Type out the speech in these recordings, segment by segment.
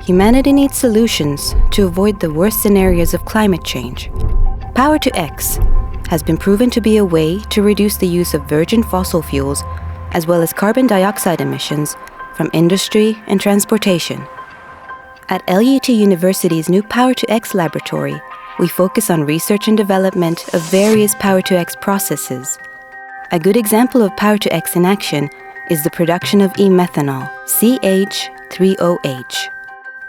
Humanity needs solutions to avoid the worst scenarios of climate change. Power-to-X has been proven to be a way to reduce the use of virgin fossil fuels as well as carbon dioxide emissions from industry and transportation. At LUT University's new Power-to-X laboratory, we focus on research and development of various Power-to-X processes. A good example of Power-to-X in action is the production of e-methanol, CH3OH.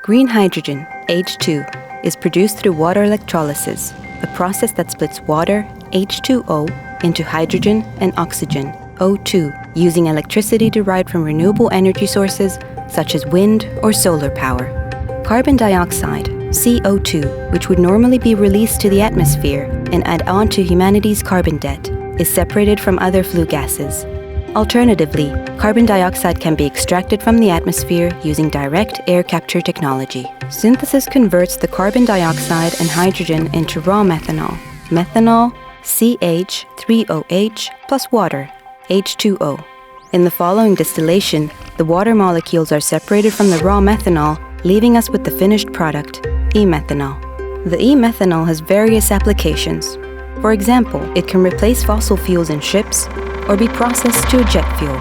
Green hydrogen, H2, is produced through water electrolysis, a process that splits water, H2O, into hydrogen and oxygen, O2, using electricity derived from renewable energy sources such as wind or solar power. Carbon dioxide, CO2, which would normally be released to the atmosphere and add on to humanity's carbon debt, is separated from other flue gases. Alternatively, carbon dioxide can be extracted from the atmosphere using direct air capture technology. Synthesis converts the carbon dioxide and hydrogen into raw methanol, methanol, CH3OH plus water, H2O. In the following distillation, the water molecules are separated from the raw methanol, leaving us with the finished product, e-methanol. The e-methanol has various applications. For example, it can replace fossil fuels in ships or be processed to a jet fuel.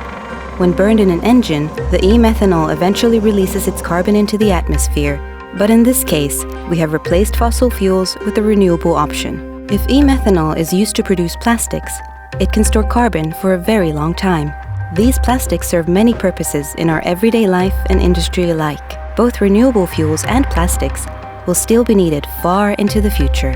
When burned in an engine, the e-methanol eventually releases its carbon into the atmosphere, but in this case, we have replaced fossil fuels with a renewable option. If e-methanol is used to produce plastics, it can store carbon for a very long time. These plastics serve many purposes in our everyday life and industry alike. Both renewable fuels and plastics will still be needed far into the future.